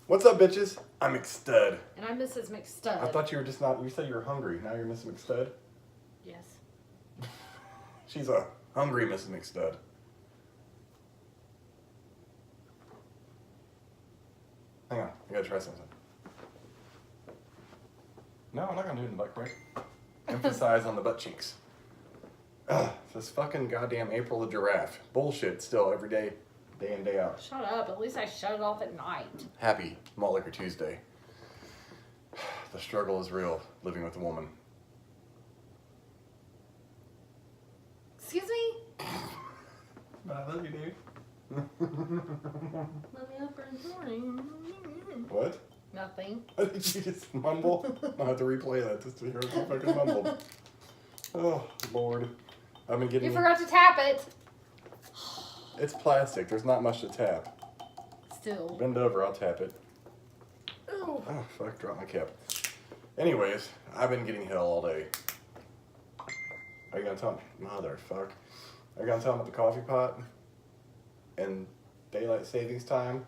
What's up, bitches? I'm McStud. And I'm Mrs. McStud. I thought you were just not. You said you were hungry. Now you're Mrs. McStud. Yes. She's a hungry Mrs. McStud. Hang on, I gotta try something. No, I'm not gonna do it in the butt crack. Emphasize on the butt cheeks. Ugh, this fucking goddamn April the giraffe. Bullshit still every day, day in, day out. Shut up. At least I shut it off at night. Happy Malt Liquor Tuesday. The struggle is real, living with a woman. Excuse me? I love you, dude. Let me up in the morning. What? Nothing. Did you just mumble? I'll have to replay that just to hear what you fucking mumbled. Oh, Lord. I've been getting... You forgot to tap it. It's plastic. There's not much to tap. Still. Bend over. I'll tap it. Ooh. Oh, fuck. Dropped my cap. Anyways, I've been getting hell all day. Are you going to tell me? Motherfuck. Are you going to tell me about the coffee pot? And daylight savings time?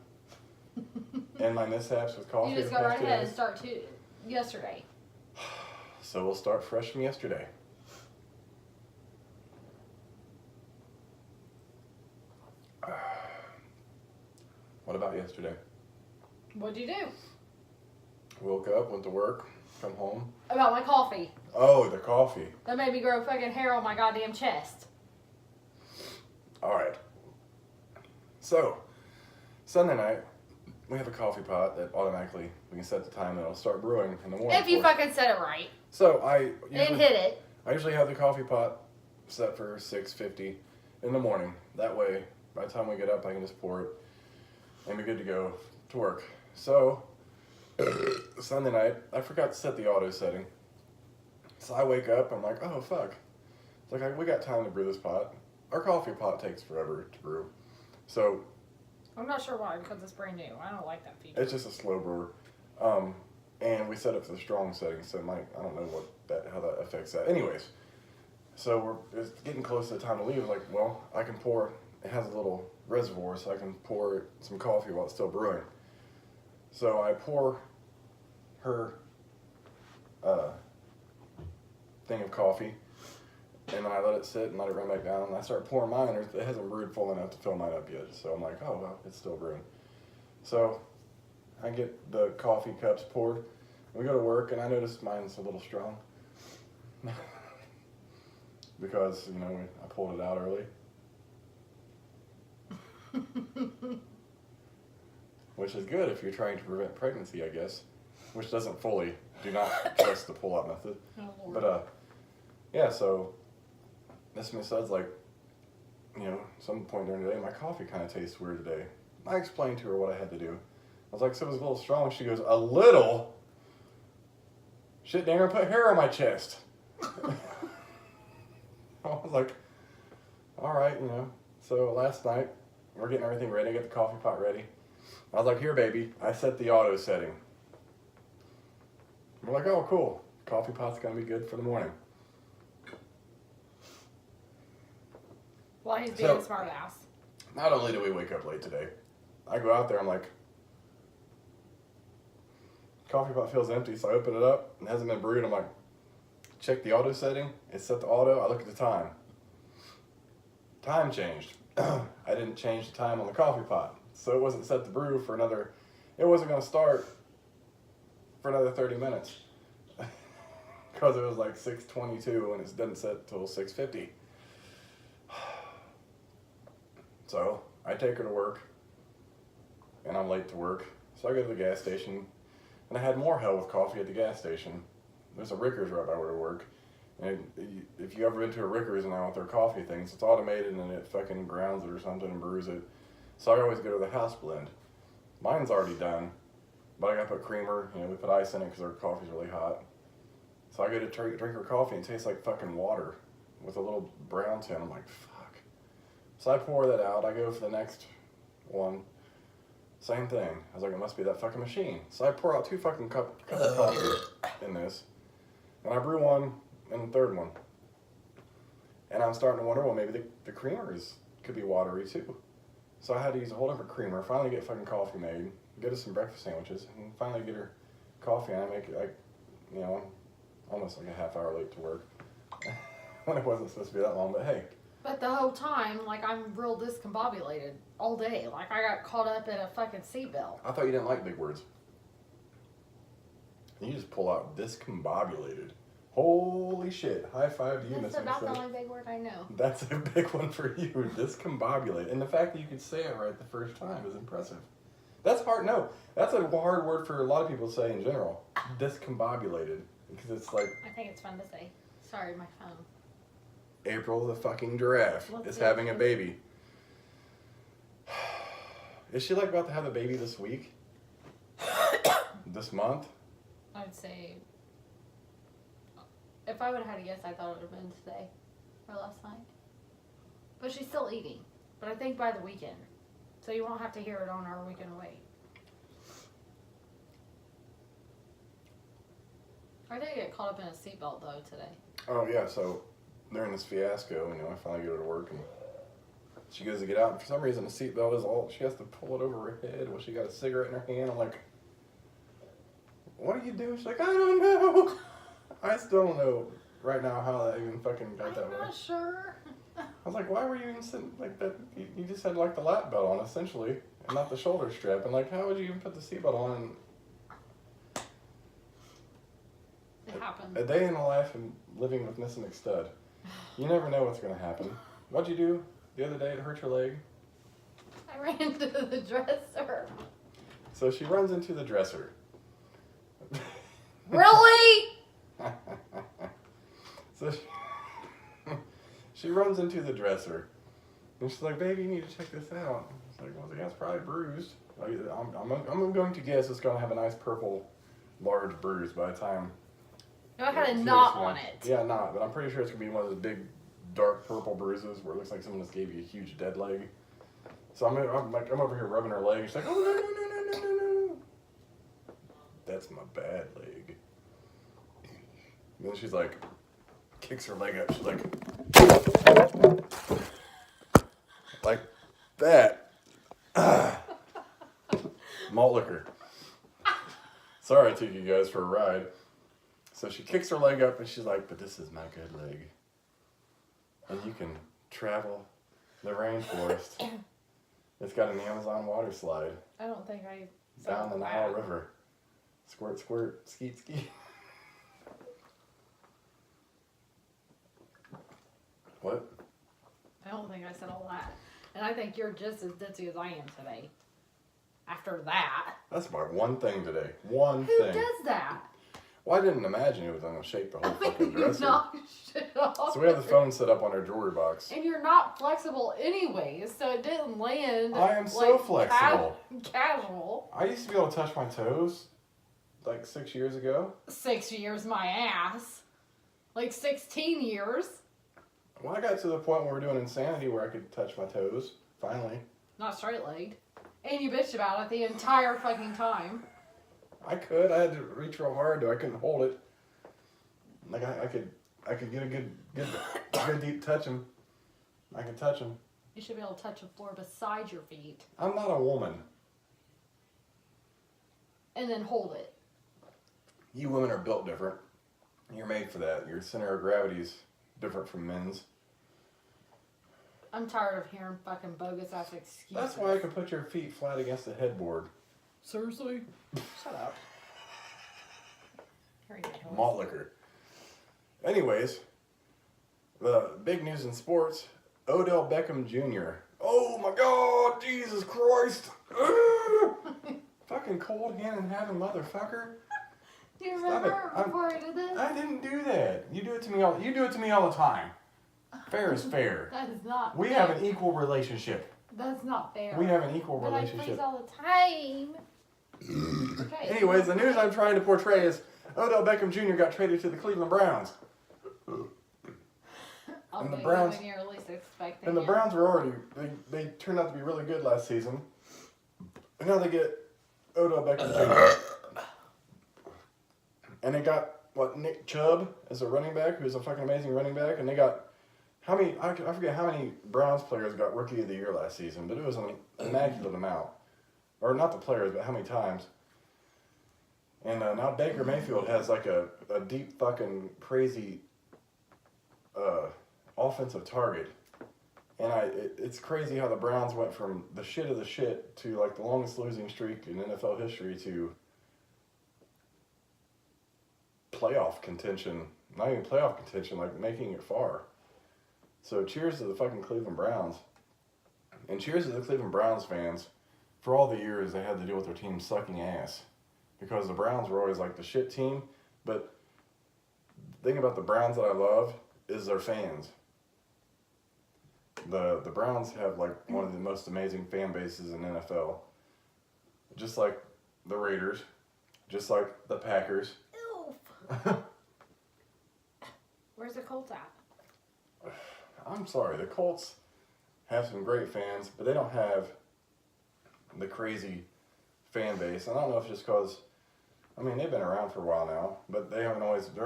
And my mishaps with coffee? You just go right ahead and start yesterday. So we'll start fresh from yesterday. What about yesterday? What'd you do? Woke up, went to work, come home. About my coffee. Oh, the coffee. That made me grow fucking hair on my goddamn chest. Alright. So, Sunday night, we have a coffee pot that automatically, we can set the time that it'll start brewing in the morning. If you fucking said it right. So, And hit it. I usually have the coffee pot set for 6:50 in the morning. That way, by the time we get up, I can just pour it and be good to go to work. So, Sunday night, I forgot to set the auto setting. So I wake up, I'm like, oh fuck. It's like, we got time to brew this pot. Our coffee pot takes forever to brew. So, I'm not sure why, because it's brand new. I don't like that feature. it's just a slow brewer. And we set it for the strong setting, so I don't know how that affects that. Anyways, so it's getting close to the time to leave. Like, well, I can pour, it has a little reservoir, so I can pour some coffee while it's still brewing. So I pour her thing of coffee, and then I let it sit and let it run back down, and I start pouring mine. It hasn't brewed full enough to fill mine up yet, so I'm like, oh, well, it's still brewing. So I get the coffee cups poured. We go to work, and I noticed mine's a little strong. Because, I pulled it out early. Which is good if you're trying to prevent pregnancy, I guess. Which doesn't fully. Do not trust the pull-out method. Oh, Lord. But, yeah, so Miss Stud's like, some point during the day, my coffee kind of tastes weird today. I explained to her what I had to do. I was like, so it was a little strong. She goes, a little? Shit, dang, I put hair on my chest. I was like, all right, So last night, we're getting everything ready. I get the coffee pot ready. I was like, here, baby. I set the auto setting. We're like, oh, cool. Coffee pot's going to be good for the morning. While he's being a smart ass. Not only do we wake up late today, I go out there, I'm like, coffee pot feels empty, so I open it up, it hasn't been brewed. I'm like, check the auto setting. It's set to auto. I look at the time. Time changed. I didn't change the time on the coffee pot, so it wasn't set to brew for another, it wasn't going to start for another 30 minutes. Because it was like 6:22 and it didn't set till 6:50. So I take her to work, and I'm late to work. So I go to the gas station, and I had more hell with coffee at the gas station. There's a Rickers right by where I work, and if you ever been to a Rickers and I want their coffee things, it's automated and it fucking grounds it or something and brews it. So I always go to the house blend. Mine's already done, but I gotta put creamer. We put ice in it because our coffee's really hot. So I go to drink her coffee and it tastes like fucking water with a little brown tint. I'm like, fuck. So I pour that out. I go for the next one. Same thing. I was like, it must be that fucking machine. So I pour out 2 fucking cups of coffee in this. And I brew one and the third one. And I'm starting to wonder, well, maybe the creamers could be watery too. So I had to use a whole different creamer. Finally get fucking coffee made. get us some breakfast sandwiches, and finally get her coffee, and I make it like, you know, almost like a half hour late to work. When it wasn't supposed to be that long, but hey. But the whole time, like, I'm real discombobulated all day. Like, I got caught up in a fucking seatbelt. I thought you didn't like big words. You just pull out discombobulated. Holy shit. High five to you, That's Miss about the Mistake. only big word I know. That's a big one for you. Discombobulated. And the fact that you could say it right the first time is impressive. That's hard. No, that's a hard word for a lot of people to say in general. Discombobulated. Because it's like I think it's fun to say. Sorry, my phone. April the fucking giraffe Let's is see. having a baby. Is she like about to have a baby this week? This month? I would say, if I would have had a guess, I thought it would have been today or last night. But she's still eating. But I think by the weekend. So you won't have to hear it on our weekend away. I did get caught up in a seatbelt though today. Oh yeah, so during this fiasco, you know, I finally get her to work and she goes to get out and for some reason the seatbelt is all, she has to pull it over her head while she got a cigarette in her hand. I'm like, what are you doing? She's like, I don't know. I still don't know right now how that even fucking got that way. I'm not sure. I was like, why were you even sitting like that? You just had like the lap belt on essentially and not the shoulder strap. And like, how would you even put the seatbelt on? It happened. A day in the life of living with Miss McStud. You never know what's going to happen. What'd you do the other day to hurt your leg? I ran to the dresser. So she runs into the dresser. Really? So she runs into the dresser. And she's like, baby, you need to check this out. It's like, well, yeah, it's probably bruised. I'm going to guess it's going to have a nice purple, large bruise by the time. No, it had a Seriously. knot on it. Yeah, knot. But I'm pretty sure it's going to be one of those big, dark purple bruises where it looks like someone just gave you a huge dead leg. So I'm over here rubbing her leg. She's like, oh, no. That's my bad leg. And then she's like, kicks her leg up. She's like that. Malt liquor. Sorry I took you guys for a ride. So she kicks her leg up and she's like, but this is my good leg. And you can travel the rainforest. It's got an Amazon water slide. I don't think I Down the Nile River. Squirt, squirt, skeet, skeet. What? I don't think I said all that. And I think you're just as ditzy as I am today. After that. That's my one thing today. One Who thing. does that? Well, I didn't imagine it was going to shake the whole fucking dresser. Knock shit off. So we have the phone set up on our jewelry box. And you're not flexible anyways, so it didn't land. I am so flexible. Casual. I used to be able to touch my toes like 6 years ago. 6 years, my ass. Like 16 years. Well, I got to the point where we're doing Insanity where I could touch my toes, finally. Not straight legged. And you bitched about it the entire fucking time. I could. I had to reach real hard though. I couldn't hold it. Like I could get a good deep touch him. I can touch him. You should be able to touch the floor beside your feet. I'm not a woman. And then hold it. You women are built different. You're made for that. Your center of gravity's different from men's. I'm tired of hearing fucking bogus ass excuses. That's why I can put your feet flat against the headboard. Seriously? Shut up. Ridiculous. Malt liquor. Anyways, the big news in sports, Odell Beckham Jr. Oh my God, Jesus Christ. Fucking cold hand and having motherfucker. Do you Stop remember it. before I did this? I didn't do that. You do it to me all the time. Fair is fair. That is not We fair. have an equal relationship. That's not fair. We have an equal But I please relationship. all the time. Okay. Anyways, the news I'm trying to portray is Odell Beckham Jr. got traded to the Cleveland Browns. I'll and the be Browns- when you're least expecting And the it. Browns were already, they turned out to be really good last season. And now they get Odell Beckham Jr. And they got, Nick Chubb as a running back, who's a fucking amazing running back. And they got, I forget how many Browns players got Rookie of the Year last season, but it was an immaculate amount. or not the players, but how many times. And now Baker Mayfield has like a deep fucking crazy offensive target. And it's crazy how the Browns went from the shit of the shit to like the longest losing streak in NFL history to playoff contention. Not even playoff contention, like making it far. So cheers to the fucking Cleveland Browns. And cheers to the Cleveland Browns fans for all the years they had to deal with their team sucking ass. Because the Browns were always like the shit team. But the thing about the Browns that I love is their fans. The Browns have like one of the most amazing fan bases in NFL. Just like the Raiders. Just like the Packers. Ew. Where's the Colts at? I'm sorry, the Colts have some great fans, but they don't have the crazy fan base. And I don't know if it's just because, I mean, they've been around for a while now, but there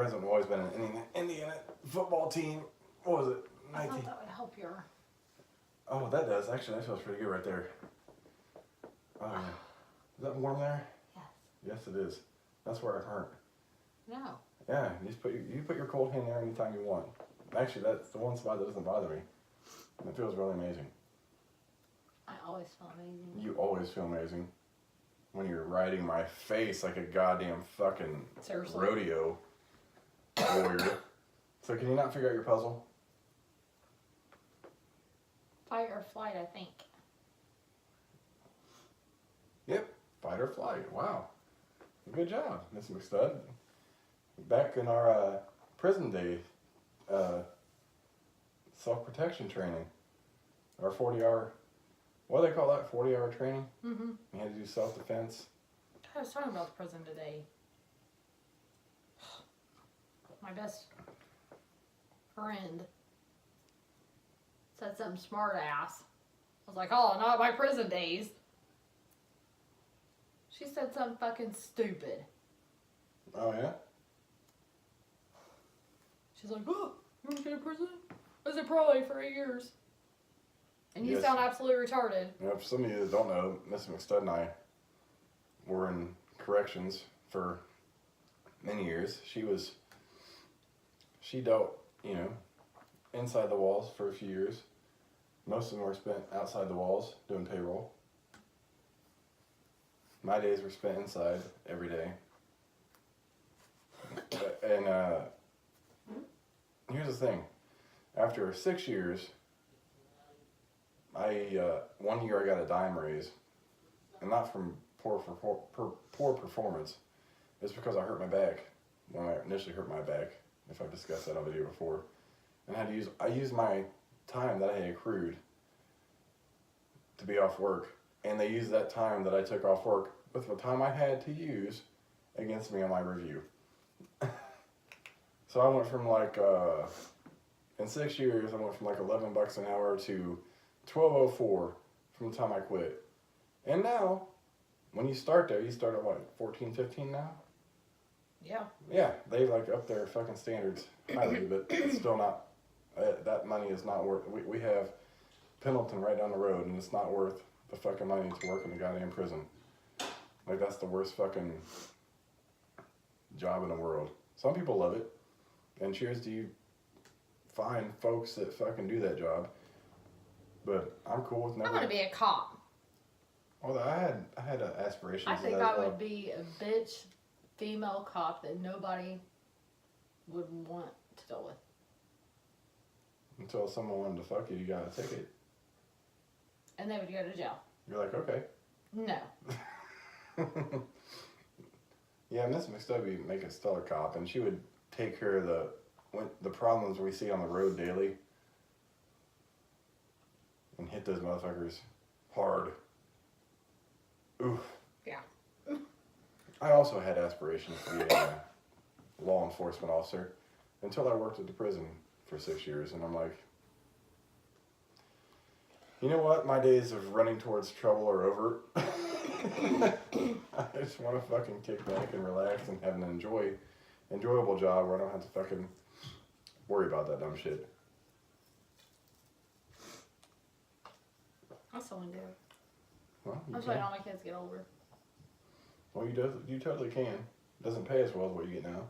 hasn't always been an Indiana football team. What was it? I thought that would help your... Oh, that does. Actually, that feels pretty good right there. Oh, yeah. Is that warm there? Yes. Yes, it is. That's where it hurt. No. Yeah, you put your cold hand there anytime you want. Actually, that's the one spot that doesn't bother me. And it feels really amazing. I always feel amazing. You always feel amazing when you're riding my face like a goddamn fucking Seriously? rodeo warrior. So can you not figure out your puzzle? Fight or flight, I think. Yep, fight or flight. Wow. Good job, Miss McStud. Back in our prison day self-protection training. Our 40-hour, what do they call that? 40-hour training? Mm-hmm. You had to do self-defense. I was talking about the prison today. My best friend said something smart ass. I was like, oh, not my prison days. She said something fucking stupid. Oh, yeah? She's like, oh, you want to go to prison? I said, probably for 8 years. And you Yes. sound absolutely retarded. You know, for some of you that don't know, Miss McStud and I were in corrections for many years. She dealt, you know, inside the walls for a few years. Most of them were spent outside the walls doing payroll. My days were spent inside every day. And here's the thing. After 6 years, one year I got a dime raise. And not from poor performance. It's because I hurt my back when I initially hurt my back, if I've discussed that on video before. And I used my time that I had accrued to be off work. And they used that time that I took off work with the time I had to use against me on my review. So I went from like, in 6 years, I went from like $11 an hour to $12.04 from the time I quit. And now, when you start there, you start at what, 14, 15 now? Yeah. Yeah, they like up their fucking standards highly, but it's still not, that money is not worth, we have Pendleton right down the road, and it's not worth the fucking money to work in the goddamn prison. Like, that's the worst fucking job in the world. Some people love it, and cheers to you fine folks that fucking do that job. But I'm cool with never. I want to be a cop. Well, I had aspirations. I think of that as I well. would be a bitch female cop that nobody would want to deal with. Until someone wanted to fuck you, you got a ticket. And they would go to jail. You're like, okay. No. Yeah, Miss McStubby would make a stellar cop, and she would take care of the problems we see on the road daily, and hit those motherfuckers hard. Oof. Yeah. I also had aspirations to be a law enforcement officer until I worked at the prison for 6 years, and I'm like, you know what? My days of running towards trouble are over. I just want to fucking kick back and relax and have an enjoyable job where I don't have to fucking worry about that dumb shit. That's all I do. Well, you I'm just waiting can. on my kids to get older. Well, you totally can. It doesn't pay as well as what you get now.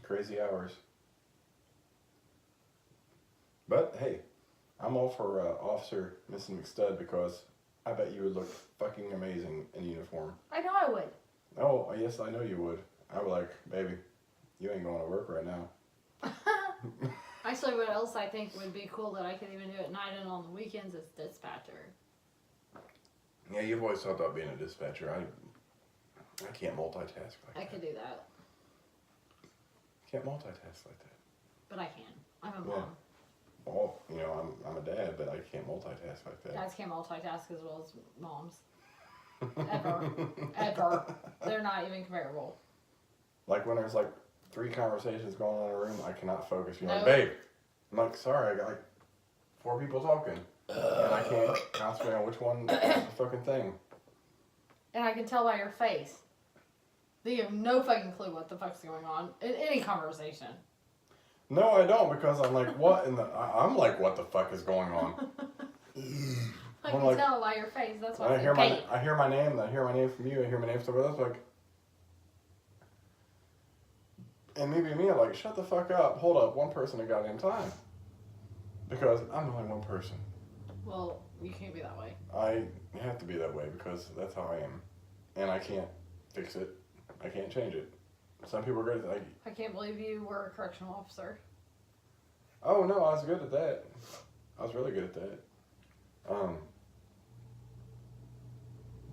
Crazy hours. But hey, I'm all for Officer Mrs. McStud because I bet you would look fucking amazing in uniform. I know I would. Oh, yes, I know you would. I would like, baby, you ain't going to work right now. Actually, what else I think would be cool that I could even do at night and on the weekends is dispatcher. Yeah, you've always thought about being a dispatcher. I can't multitask like that. I could do that, Can't multitask like that. but I can. I'm a Yeah. mom. Well, you know, I'm a dad, but I can't multitask like that. Dads can't multitask as well as moms. Ever. They're not even comparable. Like when there's like 3 conversations going on in a room, I cannot focus. You're like, No. babe. I'm like, sorry, I got like 4 people talking. And I can't concentrate on which one is the fucking thing. And I can tell by your face that you have no fucking clue what the fuck's going on in any conversation. No, I don't, because I'm like, what in the... I'm like, what the fuck is going on? I I'm can like- tell by your face. That's why I I hear said my Kate. I hear my name, I hear my name from you, I hear my name from somebody else, like... And maybe me, I'm like, shut the fuck up, hold up, one person at goddamn time. Because I'm only one person. Well, you can't be that way. I have to be that way because that's how I am. And I can't fix it. I can't change it. Some people are good at like, I can't believe you were a correctional officer. oh no, I was good at that. I was really good at that.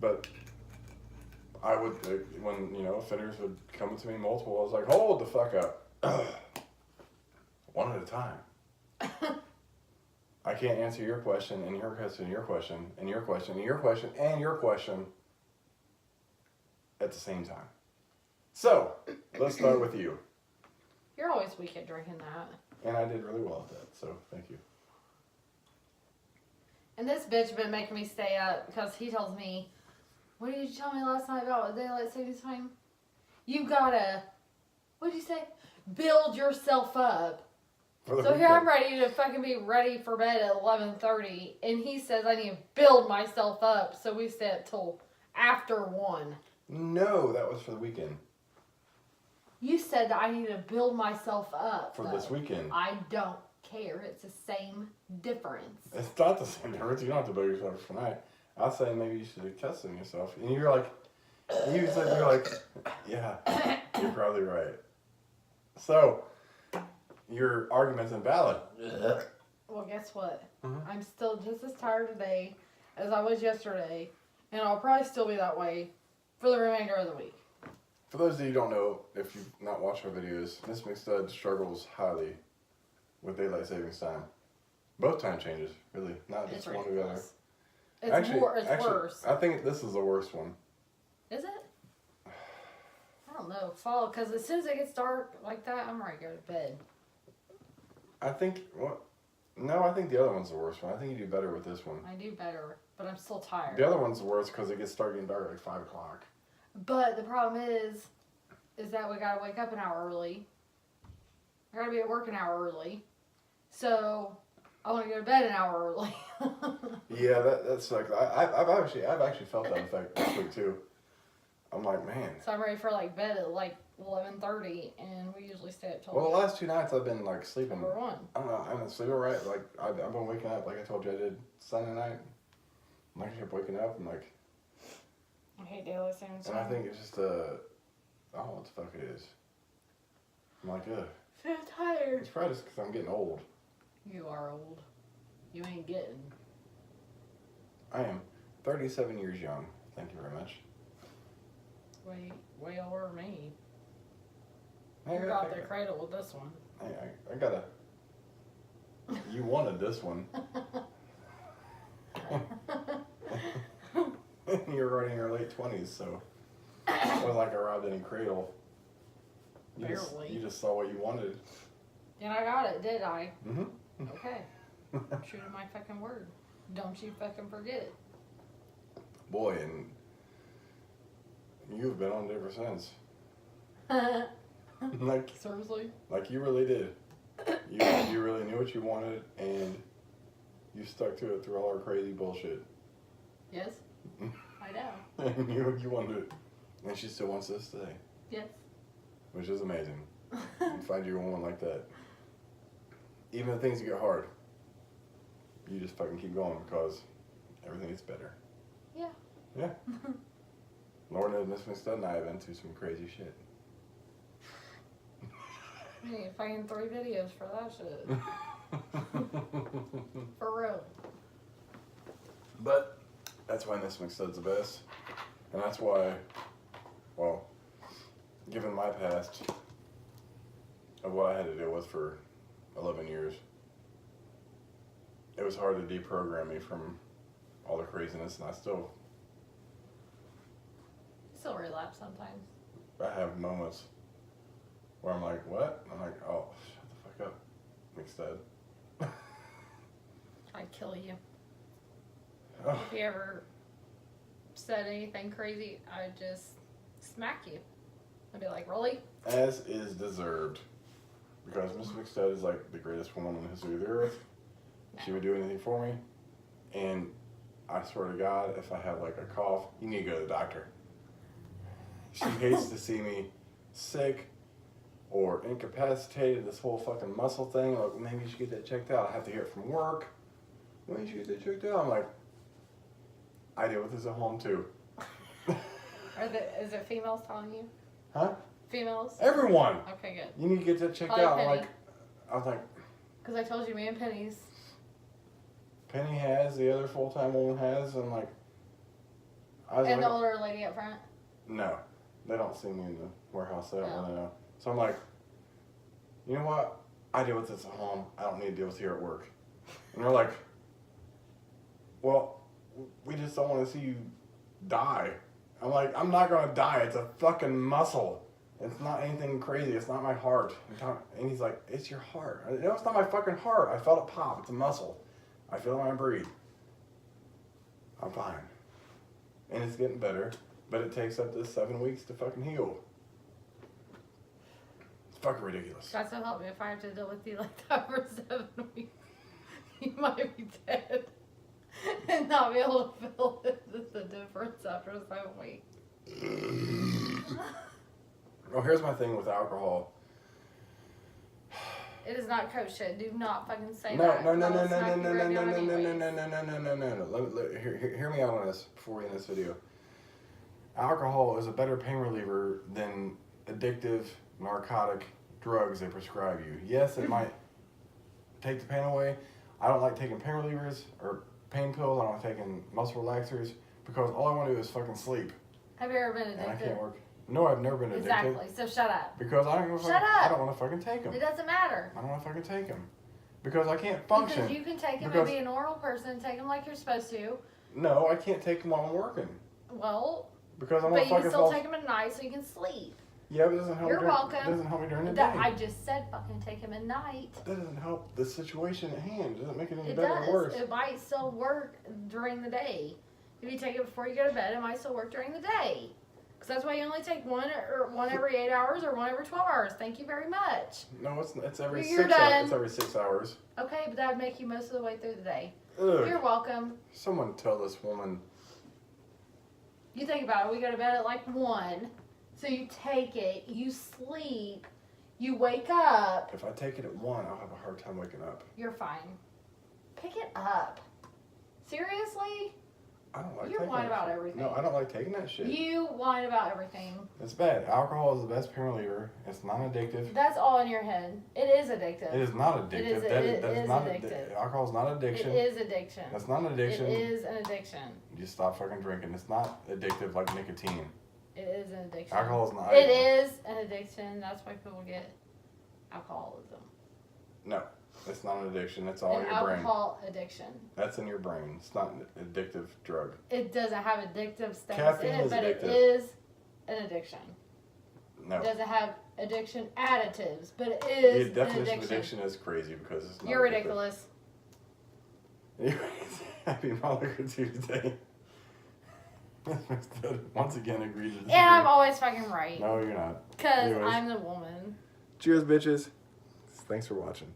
But I would, when, you know, offenders would come to me multiple, I was like, hold the fuck up. One at a time. I can't answer your question, and your question, and your question, and your question, and your question, and your question at the same time. So, let's start with you. You're always weak at drinking that. And I did really well at that, so thank you. And this bitch been making me stay up because he tells me, what did you tell me last night about daylight savings time? You gotta, what'd you say? Build yourself up. For the So here weekend. I'm ready to fucking be ready for bed at 11:30, and he says I need to build myself up, so we stay up till after 1. No, that was for the weekend. You said that I need to build myself up. For though. this weekend. I don't care. It's the same difference. It's not the same difference. You don't have to build yourself for tonight. I was saying maybe you should be testing yourself. And you're like, you're like, yeah, you're probably right. So, your argument's invalid. Well, guess what? Mhm. I'm still just as tired today as I was yesterday, and I'll probably still be that way for the remainder of the week. For those of you who don't know, if you've not watched our videos, Miss McStud struggles highly with daylight savings time. Both time changes, really, not just It's one or the other. ridiculous. It's, Actually, it's worse. I think this is the worst one. Is it? I don't know. Fall, because as soon as it gets dark like that, I'm ready to go to bed. I think, no, I think the other one's the worst one. I think you do better with this one. I do better, but I'm still tired. The other one's the worst because it gets started getting dark at like 5 o'clock. But the problem is that we gotta wake up an hour early. I gotta be at work an hour early. So I want to go to bed an hour early. Yeah, that's like I've actually felt that effect this week too. I'm like, man. So I'm ready for like bed at like 11:30, and we usually stay up till Well, the last 2 nights I've been like sleeping. number 1. I don't know. I've been sleeping right. Like I've been waking up like I told you I did Sunday night. I'm like, I kept waking up and like, I hate daylight savings and I time. think it's just what the fuck it is. I'm like, ugh. So tired. It's probably just because I'm getting old. You are old. You ain't getting. I am 37 years young. Thank you very much. Way older than me. Hey, You got the cradle with this one. I gotta. You wanted this one. You're already in your late 20s, so it wasn't like I robbed any cradle. Barely. You just saw what you wanted. And I got it, did I? Mm-hmm. Okay. True to my fucking word. Don't you fucking forget it. Boy, and you've been on it ever since. Like Seriously? you really did. You really knew what you wanted, and You stuck to it through all our crazy bullshit. Yes. I know. And you wanted it. And she still wants this today. Yes. Which is amazing. You find you a woman like that. Even if things get hard, you just fucking keep going because everything gets better. Yeah. Yeah. Lauren and Miss McStud and I have been through some crazy shit. I need fucking 3 videos for that shit. For real. But that's why Miss McStud's the best. And that's why, well, given my past of what I had to deal with for 11 years, it was hard to deprogram me from all the craziness, and I still relapse sometimes. I have moments where I'm like, what? I'm like, oh, shut the fuck up, McStud. I'd kill you. Oh. If you ever said anything crazy, I'd just smack you. I'd be like, really? As is deserved. Because Miss McStud is like the greatest woman in the history of the earth. She would do anything for me. And I swear to God, if I have like a cough, you need to go to the doctor. She hates to see me sick or incapacitated, this whole fucking muscle thing. Like, maybe you should get that checked out. I have to hear it from work. Maybe you should get that checked out. I'm like, I deal with this at home too. Is it females telling you? Huh? Females? Everyone! Okay, good. You need to get that checked Probably out. Penny. I was like, Because I told you me and Penny's. Penny has, the other full-time woman has, and like, I was And like, the older lady up front. no, they don't see me in the warehouse. They don't No. really know. So I'm like, you know what? I deal with this at home. I don't need to deal with it here at work. And they're like, well, we just don't want to see you die. I'm like, I'm not going to die. It's a fucking muscle. It's not anything crazy. It's not my heart. And he's like, it's your heart. No, it's not my fucking heart. I felt it pop. It's a muscle. I feel it when I breathe. I'm fine. And it's getting better, but it takes up to 7 weeks to fucking heal. It's fucking ridiculous. God so help me if I have to deal with you like that for 7 weeks. You might be dead. And not be able to feel the difference after 7 weeks. Well, here's my thing with alcohol. It is not coach shit. Do not fucking say No, that. no, no, I'll no, no, smack no, you no, right no, now no, no, no, anyways. no, no, no, no, no. Hear me out on this before we end this video. Alcohol is a better pain reliever than addictive narcotic drugs they prescribe you. Yes, it might take the pain away. I don't like taking pain relievers or pain pills. I don't like taking muscle relaxers because all I want to do is fucking sleep. Have you ever been And I addicted? can't work. No, I've never been addicted. Exactly. So shut up. Because I don't. Shut up. I don't want to fucking take them. It doesn't matter. I don't want to fucking take them because I can't function. Because you can take them Because- and be a normal person, take them like you're supposed to. No, I can't take them while I'm working Well, because I'm but gonna you can fucking still fall. take them at night so you can sleep. Yeah, but it doesn't help. You're welcome. It doesn't help me during the day. That, I just said fucking take them at night. That doesn't help the situation at hand. It doesn't make it any It better does. or worse. It might still work during the day. If you take it before you go to bed, it might still work during the day. Because that's why you only take one every 8 hours or one every 12 hours. Thank you very much. No, it's every You're 6 hours. done. It's every 6 hours. Okay, but that would make you most of the way through the day. Ugh. You're welcome. Someone tell this woman. You think about it. We go to bed at like 1. So you take it, you sleep, you wake up, If I take it at 1, I'll have a hard time waking up. you're fine. Pick it up. Seriously? I don't like You're taking whine that about shit. everything. No, I don't like taking that shit. You whine about everything. It's bad. Alcohol is the best pain reliever. It's non-addictive. That's all in your head. It is addictive. It is not addictive. It is- That it that is not addictive. Alcohol is not It addiction. is addiction. That's not an addiction. It is an addiction. You just stop fucking drinking. It's not addictive like nicotine. It is an addiction. Alcohol is not. It is an addiction. That's why people get alcoholism. No, it's not an addiction. It's all An in your brain. alcohol addiction. That's in your brain. It's not an addictive drug. It doesn't have addictive status Caffeine in it, is but it addictive. is an addiction. No. It doesn't have addiction additives, but it The is an definition addiction. of addiction is crazy because it's not. You're addictive. ridiculous. Anyways, happy Mother's Day today. Once again, agreed to disagree. And I'm always fucking right. No, you're not. Because Anyways. I'm the woman. Cheers, bitches. Thanks for watching.